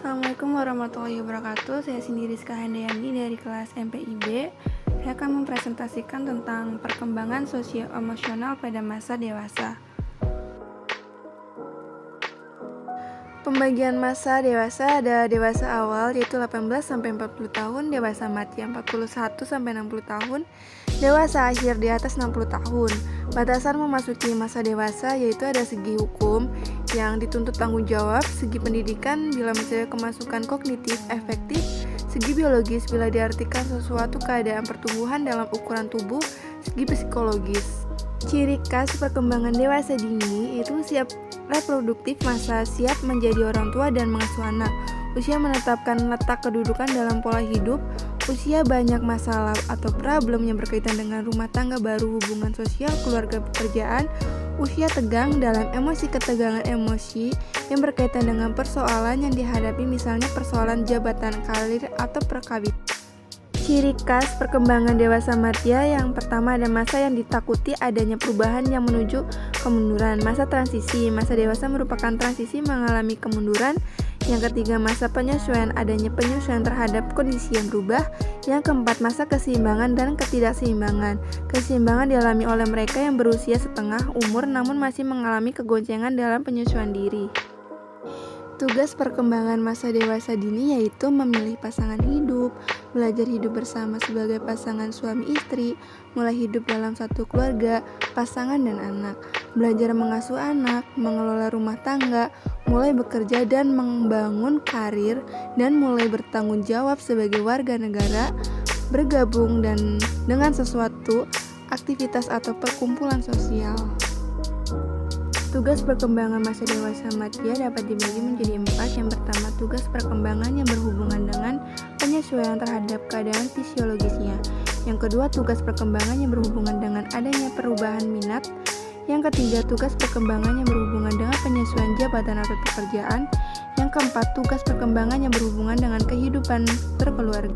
Assalamualaikum warahmatullahi wabarakatuh. Saya Cindy Rizka Handayani dari kelas MPIB. Saya akan mempresentasikan tentang perkembangan sosio-emosional pada masa dewasa. Pembagian masa dewasa ada dewasa awal yaitu 18-40 tahun, dewasa mati 41-60 tahun, dewasa akhir di atas 60 tahun. Batasan memasuki masa dewasa yaitu ada segi hukum yang dituntut tanggung jawab, segi pendidikan bila mencari kemasukan kognitif efektif, segi biologis bila diartikan sesuatu keadaan pertumbuhan dalam ukuran tubuh, segi psikologis. Ciri khas perkembangan dewasa dini itu siap reproduktif, masa siap menjadi orang tua dan mengasuh anak, usia menetapkan letak kedudukan dalam pola hidup, usia banyak masalah atau problem yang berkaitan dengan rumah tangga baru, hubungan sosial, keluarga, pekerjaan, usia tegang dalam emosi, ketegangan emosi yang berkaitan dengan persoalan yang dihadapi, misalnya persoalan jabatan, karir, atau perkawinan. Ciri khas perkembangan dewasa matia yang pertama ada masa yang ditakuti adanya perubahan yang menuju kemunduran. Masa transisi, masa dewasa merupakan transisi mengalami kemunduran. Yang ketiga masa penyesuaian, adanya penyesuaian terhadap kondisi yang berubah. Yang keempat masa keseimbangan dan ketidakseimbangan. Keseimbangan dialami oleh mereka yang berusia setengah umur namun masih mengalami kegoncangan dalam penyesuaian diri. Tugas perkembangan masa dewasa dini yaitu memilih pasangan hidup, belajar hidup bersama sebagai pasangan suami istri, mulai hidup dalam satu keluarga, pasangan dan anak, belajar mengasuh anak, mengelola rumah tangga, mulai bekerja dan membangun karir, dan mulai bertanggung jawab sebagai warga negara, bergabung dan dengan sesuatu aktivitas atau perkumpulan sosial. Tugas perkembangan masa dewasa matia dapat dibagi menjadi 4. Yang pertama, tugas perkembangan yang berhubungan dengan penyesuaian terhadap keadaan fisiologisnya. Yang kedua, tugas perkembangan yang berhubungan dengan adanya perubahan minat. Yang ketiga, tugas perkembangan yang berhubungan dengan penyesuaian jabatan atau pekerjaan. Yang keempat, tugas perkembangan yang berhubungan dengan kehidupan berkeluarga.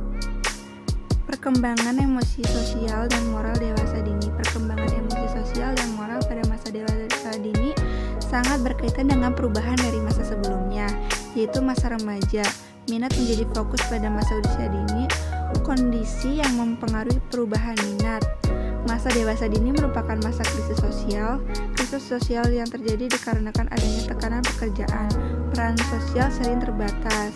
Perkembangan emosi sosial dan moral dewasa dini. Perkembangan emosi sosial dan moral pada masa dewasa dini sangat berkaitan dengan perubahan dari masa sebelumnya, yaitu masa remaja. Minat menjadi fokus pada masa usia dini, kondisi yang mempengaruhi perubahan minat. Masa dewasa dini merupakan masa krisis sosial yang terjadi dikarenakan adanya tekanan pekerjaan, peran sosial sering terbatas.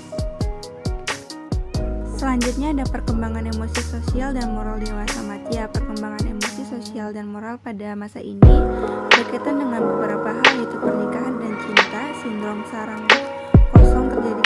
Selanjutnya ada perkembangan emosi sosial dan moral dewasa matia. Perkembangan emosi sosial dan moral pada masa ini berkaitan dengan beberapa hal yaitu pernikahan dan cinta, sindrom sarang kosong terjadi